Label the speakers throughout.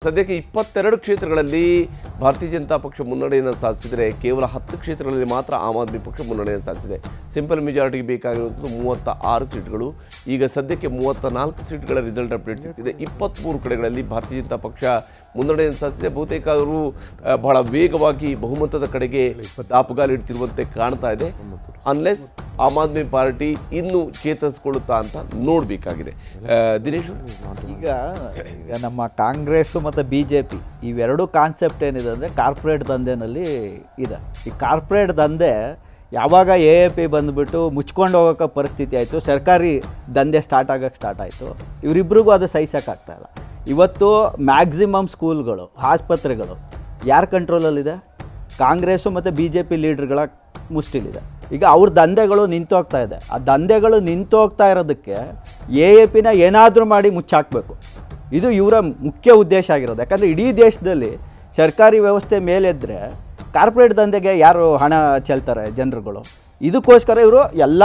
Speaker 1: ಸದ್ಯಕ್ಕೆ 22 ಕ್ಷೇತ್ರಗಳಲ್ಲಿ ಭಾರತೀಯ ಜನತಾ ಪಕ್ಷ ಮುನ್ನಡೆಯನ್ನು ಸಾಧಿಸಿದರೆ ಕೇವಲ 10 ಕ್ಷೇತ್ರಗಳಲ್ಲಿ ಮಾತ್ರ ಆಮ್ ಆದ್ಮಿ ಪಕ್ಷ ಮುನ್ನಡೆಯನ್ನು ಸಾಧಿಸಿದೆ. ಸಿಂಪಲ್ ಮೆಜಾರಿಟಿಗೆ ಬೇಕಾಗಿರುವಂಥದ್ದು 36 ಸೀಟ್ಗಳು. ಈಗ ಸದ್ಯಕ್ಕೆ 34 ಸೀಟ್ಗಳ ರಿಸಲ್ಟ್ ಅಪ್ಡೇಟ್ ಸಿಗ್ತಿದೆ. 23 ಕಡೆಗಳಲ್ಲಿ ಭಾರತೀಯ ಜನತಾ ಪಕ್ಷ ಮುನ್ನಡೆಯನ್ನು ಸಾಧಿಸಿದೆ. ಬಹುತೇಕ ಅವರು ಬಹಳ ವೇಗವಾಗಿ ಬಹುಮತದ ಕಡೆಗೆ ದಾಪುಗಾಲಿಡ್ತಿರುವಂತೆ ಕಾಣ್ತಾ ಇದೆ. ಅನ್ಲೆಸ್ ಆಮ್ ಆದ್ಮಿ ಪಾರ್ಟಿ ಇನ್ನೂ ಚೇತರಿಸಿಕೊಳ್ಳುತ್ತಾ ಅಂತ ನೋಡಬೇಕಾಗಿದೆ. ದಿನೇಶ್,
Speaker 2: ಈಗ ನಮ್ಮ ಕಾಂಗ್ರೆಸ್ ಮತ್ತು BJP ಇವೆರಡು ಕಾನ್ಸೆಪ್ಟ್ ಏನಿದೆ ಅಂದರೆ ಕಾರ್ಪೊರೇಟ್ ದಂಧೆನಲ್ಲಿ ಇದೆ. ಈ ಕಾರ್ಪೊರೇಟ್ ದಂಧೆ ಯಾವಾಗ AAP ಬಂದುಬಿಟ್ಟು ಮುಚ್ಕೊಂಡು ಹೋಗೋಕ್ಕೆ ಪರಿಸ್ಥಿತಿ ಆಯಿತು, ಸರ್ಕಾರಿ ದಂಧೆ ಸ್ಟಾರ್ಟ್ ಆಯಿತು, ಇವರಿಬ್ರಿಗೂ ಅದು ಸಹಿಸೋಕ್ಕಾಗ್ತಾಯಿಲ್ಲ. ಇವತ್ತು ಮ್ಯಾಕ್ಸಿಮಮ್ ಸ್ಕೂಲ್ಗಳು, ಆಸ್ಪತ್ರೆಗಳು ಯಾರ ಕಂಟ್ರೋಲಲ್ಲಿದೆ? ಕಾಂಗ್ರೆಸ್ಸು ಮತ್ತು BJP ಲೀಡ್ರ್ಗಳ ಮುಷ್ಟಿಲಿದೆ. ಈಗ ಅವ್ರ ದಂಧೆಗಳು ನಿಂತೋಗ್ತಾ ಇದೆ. ಆ ದಂಧೆಗಳು ನಿಂತೋಗ್ತಾ ಇರೋದಕ್ಕೆ AAPನ ಏನಾದರೂ ಮಾಡಿ ಮುಚ್ಚಾಕಬೇಕು. ಇದು ಇವರ ಮುಖ್ಯ ಉದ್ದೇಶ ಆಗಿರೋದು. ಯಾಕಂದರೆ ಇಡೀ ದೇಶದಲ್ಲಿ ಸರ್ಕಾರಿ ವ್ಯವಸ್ಥೆ ಮೇಲೆದ್ದರೆ ಕಾರ್ಪೊರೇಟ್ ದಂಧೆಗೆ ಯಾರು ಹಣ ಚೆಲ್ತಾರೆ? ಜನರುಗಳು. ಇದಕ್ಕೋಸ್ಕರ ಇವರು ಎಲ್ಲ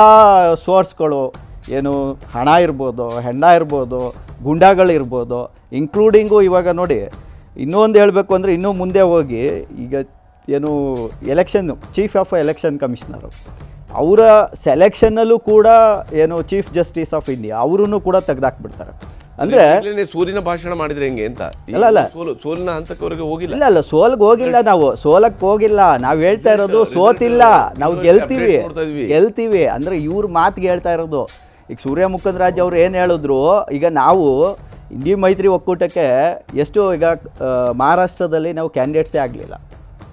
Speaker 2: ಸೋರ್ಸ್ಗಳು, ಏನು ಹಣ ಇರ್ಬೋದು, ಹೆಣ್ಣ ಇರ್ಬೋದು, ಗುಂಡಾಗಳಿರ್ಬೋದು, ಇನ್ಕ್ಲೂಡಿಂಗು ಇವಾಗ ನೋಡಿ ಇನ್ನೊಂದು ಹೇಳಬೇಕು ಅಂದರೆ ಇನ್ನೂ ಮುಂದೆ ಹೋಗಿ ಈಗ ಏನು election chief of election commissioner ಅವರ ಸೆಲೆಕ್ಷನ್ನಲ್ಲೂ ಕೂಡ ಏನು ಚೀಫ್ ಜಸ್ಟಿಸ್ ಆಫ್ ಇಂಡಿಯಾ ಅವರೂ ಕೂಡ ತೆಗೆದಾಕ್ಬಿಡ್ತಾರೆ. ಅಂದರೆ
Speaker 1: ಸೂರ್ಯನ ಭಾಷಣ ಮಾಡಿದ್ರೆ ಹೆಂಗೆ ಅಂತ.
Speaker 2: ಅಲ್ಲ
Speaker 1: ಸೋಲಿನ ಹಂತಕ್ಕವರೆಗೆ ಹೋಗಿಲ್ಲ.
Speaker 2: ಇಲ್ಲ ಸೋಲ್ಗೆ ಹೋಗಿಲ್ಲ, ನಾವು ಸೋಲಕ್ಕೆ ಹೋಗಿಲ್ಲ. ನಾವು ಹೇಳ್ತಾ ಇರೋದು ಸೋತಿಲ್ಲ, ನಾವು ಗೆಲ್ತೀವಿ ಅಂದರೆ ಇವ್ರ ಮಾತಿಗೆ ಹೇಳ್ತಾ ಇರೋದು. ಈಗ ಸೂರ್ಯ ಮುಕುಂದರಾಜ್ ಅವ್ರು ಏನು ಹೇಳಿದ್ರು, ಈಗ ನಾವು ಇಂಡಿ ಮೈತ್ರಿ ಒಕ್ಕೂಟಕ್ಕೆ ಎಷ್ಟು ಈಗ ಮಹಾರಾಷ್ಟ್ರದಲ್ಲಿ ನಾವು ಕ್ಯಾಂಡಿಡೇಟ್ಸೇ ಆಗಲಿಲ್ಲ,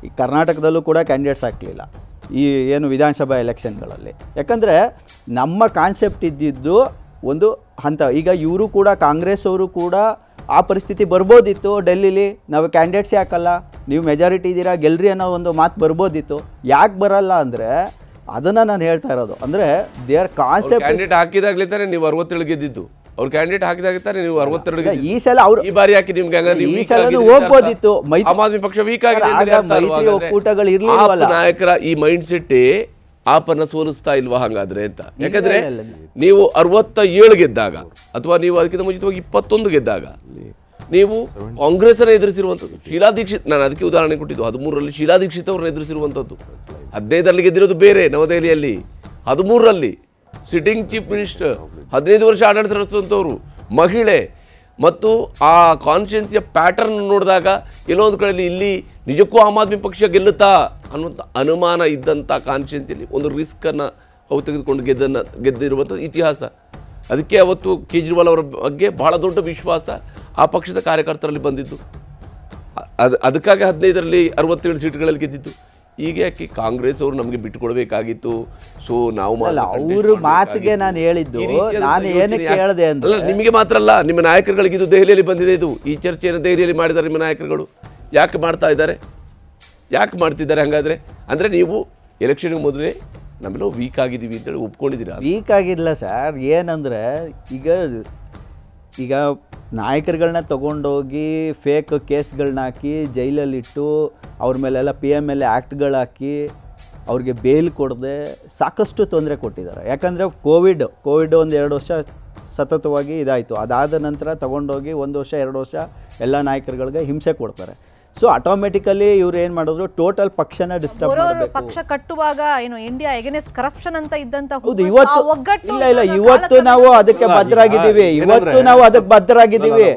Speaker 2: ಈ ಕರ್ನಾಟಕದಲ್ಲೂ ಕೂಡ ಕ್ಯಾಂಡಿಡೇಟ್ಸ್ ಆಗಲಿಲ್ಲ ಈ ಏನು ವಿಧಾನಸಭಾ ಎಲೆಕ್ಷನ್ಗಳಲ್ಲಿ. ಯಾಕಂದರೆ ನಮ್ಮ ಕಾನ್ಸೆಪ್ಟ್ ಇದ್ದಿದ್ದು ಒಂದು ಹಂತ. ಈಗ ಇವರು ಕೂಡ ಕಾಂಗ್ರೆಸ್ ಅವರು ಕೂಡ ಆ ಪರಿಸ್ಥಿತಿ ಬರ್ಬೋದಿತ್ತು. ಡೆಲ್ಲಿಲಿ ನಾವು ಕ್ಯಾಂಡಿಡೇಟ್ಸೇ ಹಾಕಲ್ಲ, ನೀವು ಮೆಜಾರಿಟಿ ಇದ್ದೀರಾ, ಗೆಲ್ರಿ ಅನ್ನೋ ಒಂದು ಮಾತು ಬರ್ಬೋದಿತ್ತು. ಯಾಕೆ ಬರಲ್ಲ ಅಂದರೆ ಅದನ್ನು ನಾನು ಹೇಳ್ತಾ ಇರೋದು. ಅಂದರೆ ದೇರ್ ಕಾನ್ಸೆಪ್ಟ್
Speaker 1: ಕ್ಯಾಂಡಿಡೇಟ್ ಹಾಕಿದಾಗಲೇ ತಾನೆ ನೀವು 67 ಗೆದ್ದಿದ್ದು. ಅವ್ರು ಕ್ಯಾಂಡಿಡೇಟ್ ಹಾಕಿದಾಗ ತಾನೆ ನೀವು 62
Speaker 2: ಈ ಸಲ ಅವರು
Speaker 1: ಈ ಬಾರಿ ಹಾಕಿ ನಿಮ್ಗೆ
Speaker 2: ಈ ಸಲ ಹೋಗ್ಬೋದಿತ್ತು.
Speaker 1: ಆಮ್ ಆದ್ಮಿ ಪಕ್ಷ ವೀಕ್ ಆಗಿದೆ.
Speaker 2: ಮೈತ್ರಿ ಒಕ್ಕೂಟಗಳು ಇರಲಿಲ್ಲ.
Speaker 1: ನಾಯಕರ ಈ ಮೈಂಡ್ ಸೆಟ್ ಆಪನ್ನ ಸೋಲಿಸ್ತಾ ಇಲ್ವಾ ಹಂಗಾದ್ರೆ ಅಂತ. ಯಾಕಂದ್ರೆ ನೀವು 67 ಗೆದ್ದಾಗ ಅಥವಾ ನೀವು ಅದಕ್ಕಿಂತ ಮುಂಚಿತವಾಗಿ 21 ಗೆದ್ದಾಗ ನೀವು ಕಾಂಗ್ರೆಸ್ ಅನ್ನ ಎದುರಿಸಿರುವಂಥದ್ದು. ಶೀಲಾ ದೀಕ್ಷಿತ್, ನಾನು ಅದಕ್ಕೆ ಉದಾಹರಣೆ ಕೊಟ್ಟಿದ್ದು. 13ರಲ್ಲಿ ಶೀಲಾ ದೀಕ್ಷಿತ್ ಅವ್ರನ್ನ ಎದುರಿಸಿರುವಂಥದ್ದು. 15ರಲ್ಲಿ ಗೆದ್ದಿರೋದು ಬೇರೆ ನವದೆಹಲಿಯಲ್ಲಿ. 13ರಲ್ಲಿ ಸಿಟ್ಟಿಂಗ್ ಚೀಫ್ ಮಿನಿಸ್ಟರ್, 15 ವರ್ಷ ಆಡಳಿತ ನಡೆಸುವಂಥವ್ರು, ಮಹಿಳೆ. ಮತ್ತು ಆ ಕಾನ್ಸ್ಟಿಟ್ಯೂನ್ಸಿಯ ಪ್ಯಾಟರ್ನ್ ನೋಡಿದಾಗ ಎಲ್ಲೋ ಒಂದು ಕಡೆಯಲ್ಲಿ ಇಲ್ಲಿ ನಿಜಕ್ಕೂ ಆಮ್ ಆದ್ಮಿ ಪಕ್ಷ ಗೆಲ್ಲುತ್ತಾ ಅನ್ನುವಂಥ ಅನುಮಾನ ಇದ್ದಂಥ ಕಾನ್ಸ್ಟಿಟ್ಯೂನ್ಸಿಯಲ್ಲಿ ಒಂದು ರಿಸ್ಕನ್ನು ಅವು ತೆಗೆದುಕೊಂಡು ಗೆದ್ದಿರುವಂಥದ್ದು ಇತಿಹಾಸ. ಅದಕ್ಕೆ ಅವತ್ತು ಕೇಜ್ರಿವಾಲ್ ಅವರ ಬಗ್ಗೆ ಬಹಳ ದೊಡ್ಡ ವಿಶ್ವಾಸ ಆ ಪಕ್ಷದ ಕಾರ್ಯಕರ್ತರಲ್ಲಿ ಬಂದಿದ್ದು. ಅದಕ್ಕಾಗಿ 15ರಲ್ಲಿ 67 ಸೀಟ್ಗಳಲ್ಲಿ ಗೆದ್ದಿದ್ದು. ಈಗ ಯಾಕೆ ಕಾಂಗ್ರೆಸ್ ಅವರು ನಮಗೆ ಬಿಟ್ಟುಕೊಡ್ಬೇಕಾಗಿತ್ತು, ಸೊ ನಾವು
Speaker 2: ಅವ್ರ ಮಾತಿಗೆ ನಾನು ಹೇಳಿದ್ದು. ನಾನು ಏನಕ್ಕೆ ಹೇಳಿದೆ ಅಂದ್ರೆ
Speaker 1: ನಿಮಗೆ ಮಾತ್ರ ಅಲ್ಲ, ನಿಮ್ಮ ನಾಯಕರುಗಳಿಗೆ ಇದು ದೆಹಲಿಯಲ್ಲಿ ಬಂದಿದೆ. ಇದು ಈ ಚರ್ಚೆಯನ್ನು ದೆಹಲಿಯಲ್ಲಿ ಮಾಡಿದ್ದಾರೆ ನಿಮ್ಮ ನಾಯಕರುಗಳು. ಯಾಕೆ ಮಾಡ್ತಾ ಇದ್ದಾರೆ, ಯಾಕೆ ಮಾಡ್ತಿದ್ದಾರೆ ಹಾಗಾದರೆ? ಅಂದರೆ ನೀವು ಎಲೆಕ್ಷನ್ಗೆ ಮೊದಲೇ ನಮ್ಮೆಲ್ಲ ವೀಕ್ ಆಗಿದ್ದೀವಿ ಅಂತೇಳಿ ಒಪ್ಕೊಂಡಿದ್ದೀರಾ?
Speaker 2: ವೀಕ್ ಆಗಿಲ್ಲ ಸರ್. ಏನಂದರೆ ಈಗ ನಾಯಕರುಗಳನ್ನ ತೊಗೊಂಡೋಗಿ ಫೇಕ್ ಕೇಸ್ಗಳನ್ನ ಹಾಕಿ ಜೈಲಲ್ಲಿಟ್ಟು ಅವ್ರ ಮೇಲೆಲ್ಲ PMLA ಆ್ಯಕ್ಟ್ಗಳು ಹಾಕಿ ಅವ್ರಿಗೆ ಬೇಲ್ ಕೊಡದೆ ಸಾಕಷ್ಟು ತೊಂದರೆ ಕೊಟ್ಟಿದ್ದಾರೆ. ಯಾಕಂದರೆ ಕೋವಿಡ್ ಒಂದು 2 ವರ್ಷ ಸತತವಾಗಿ ಇದಾಯಿತು. ಅದಾದ ನಂತರ ತೊಗೊಂಡೋಗಿ 1 ವರ್ಷ 2 ವರ್ಷ ಎಲ್ಲ ನಾಯಕರುಗಳಿಗೆ ಹಿಂಸೆ ಕೊಡ್ತಾರೆ. ಸೊ ಆಟೋಮೆಟಿಕಲಿ ಇವ್ರು ಏನು ಮಾಡಿದ್ರು, ಟೋಟಲ್ ಪಕ್ಷನ ಡಿಸ್ಟರ್ಬ್ ಮಾಡಬೇಕು.
Speaker 3: ಪಕ್ಷ ಕಟ್ಟುವಾಗ ಏನು ಇಂಡಿಯಾ ಎಗೇನ್ಸ್ಟ್ ಕರಪ್ಷನ್ ಅಂತ ಇದ್ದಂತ
Speaker 2: ಹೌದು. ಇವತ್ತು ನಾವು ಅದಕ್ಕೆ ಬದ್ಧರಾಗಿದ್ದೀವಿ. ಇವತ್ತು ನಾವು ಬದ್ಧರಾಗಿದ್ದೀವಿ.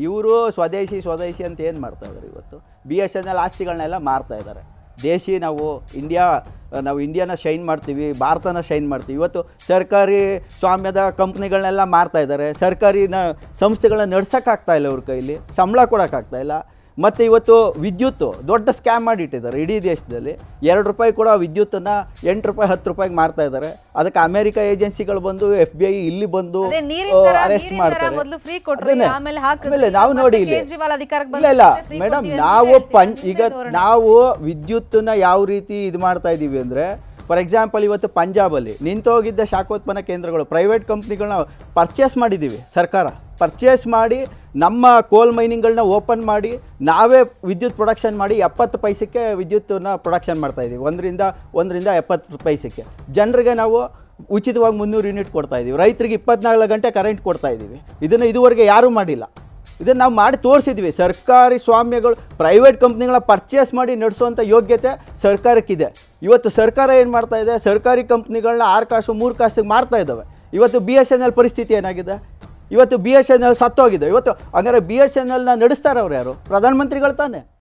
Speaker 2: ಇವರು ಸ್ವದೇಶಿ ಅಂತ ಏನು ಮಾಡ್ತಾ ಇದ್ದಾರೆ? ಇವತ್ತು BSNL ಆಸ್ತಿಗಳನ್ನೆಲ್ಲ ಮಾರ್ತಾ ಇದ್ದಾರೆ. ದೇಶಿ ನಾವು ಇಂಡಿಯಾನ ಶೈನ್ ಮಾಡ್ತೀವಿ, ಭಾರತನ ಶೈನ್ ಮಾಡ್ತೀವಿ. ಇವತ್ತು ಸರ್ಕಾರಿ ಸ್ವಾಮ್ಯದ ಕಂಪ್ನಿಗಳನ್ನೆಲ್ಲ ಮಾರ್ತಾ ಇದ್ದಾರೆ. ಸರ್ಕಾರಿ ಸಂಸ್ಥೆಗಳನ್ನ ನಡ್ಸೋಕ್ಕಾಗ್ತಾ ಇಲ್ಲ, ಅವ್ರ ಕೈಲಿ ಸಂಬಳ ಕೊಡೋಕ್ಕಾಗ್ತಾ ಇಲ್ಲ. ಮತ್ತು ಇವತ್ತು ವಿದ್ಯುತ್ತು ದೊಡ್ಡ ಸ್ಕ್ಯಾಮ್ ಮಾಡಿಟ್ಟಿದ್ದಾರೆ ಇಡೀ ದೇಶದಲ್ಲಿ. 2 ರೂಪಾಯಿ ಕೂಡ ವಿದ್ಯುತ್ತನ್ನು 8 ರೂಪಾಯಿ 10 ರೂಪಾಯಿಗೆ ಮಾರ್ತಾ ಇದ್ದಾರೆ. ಅದಕ್ಕೆ ಅಮೆರಿಕ ಏಜೆನ್ಸಿಗಳು ಬಂದು FBI ಇಲ್ಲಿ ಬಂದು ಅರೆಸ್ಟ್ ಮಾಡ್ತಾರೆ. ಆಮೇಲೆ ನಾವು ನೋಡಿ ಇಲ್ಲ ಮೇಡಮ್, ನಾವು ವಿದ್ಯುತ್ತನ್ನ ಯಾವ ರೀತಿ ಇದು ಮಾಡ್ತಾ ಇದ್ದೀವಿ ಅಂದರೆ, ಫಾರ್ ಎಕ್ಸಾಂಪಲ್ ಇವತ್ತು ಪಂಜಾಬಲ್ಲಿ ನಿಂತೋಗಿದ್ದ ಶಾಖೋತ್ಪನ್ನ ಕೇಂದ್ರಗಳು ಪ್ರೈವೇಟ್ ಕಂಪ್ನಿಗಳನ್ನ ಪರ್ಚೇಸ್ ಮಾಡಿದ್ದೀವಿ. ಸರ್ಕಾರ ಪರ್ಚೇಸ್ ಮಾಡಿ ನಮ್ಮ ಕೋಲ್ ಮೈನಿಂಗ್ಗಳನ್ನ ಓಪನ್ ಮಾಡಿ ನಾವೇ ವಿದ್ಯುತ್ ಪ್ರೊಡಕ್ಷನ್ ಮಾಡಿ 70 ಪೈಸೆಗೆ ವಿದ್ಯುತ್ತನ್ನು ಪ್ರೊಡಕ್ಷನ್ ಮಾಡ್ತಾಯಿದ್ದೀವಿ. 1ರಿಂದ 70 ಪೈಸೆಗೆ ಜನರಿಗೆ ನಾವು ಉಚಿತವಾಗಿ 300 ಯೂನಿಟ್ ಕೊಡ್ತಾ ಇದ್ದೀವಿ, ರೈತರಿಗೆ 24 ಗಂಟೆ ಕರೆಂಟ್ ಕೊಡ್ತಾ ಇದ್ದೀವಿ. ಇದನ್ನು ಇದುವರೆಗೆ ಯಾರೂ ಮಾಡಿಲ್ಲ. ಇದನ್ನು ನಾವು ಮಾಡಿ ತೋರಿಸಿದ್ವಿ. ಸರ್ಕಾರಿ ಸ್ವಾಮ್ಯಗಳು ಪ್ರೈವೇಟ್ ಕಂಪ್ನಿಗಳ ಪರ್ಚೇಸ್ ಮಾಡಿ ನಡೆಸುವಂಥ ಯೋಗ್ಯತೆ ಸರ್ಕಾರಕ್ಕಿದೆ. ಇವತ್ತು ಸರ್ಕಾರ ಏನು ಮಾಡ್ತಾ ಇದೆ, ಸರ್ಕಾರಿ ಕಂಪ್ನಿಗಳನ್ನ 6 ಕಾಸು 3 ಕಾಸಿಗೆ ಮಾರ್ತಾ ಇದ್ದಾವೆ. ಇವತ್ತು BSNL ಪರಿಸ್ಥಿತಿ ಏನಾಗಿದೆ, ಇವತ್ತು BSNL ಸತ್ತೋಗಿದೆ. ಇವತ್ತು ಹಂಗಾರೆ BSNLನ ನಡೆಸ್ತಾರೆ ಅವ್ರು ಯಾರು? ಪ್ರಧಾನಮಂತ್ರಿಗಳು ತಾನೇ.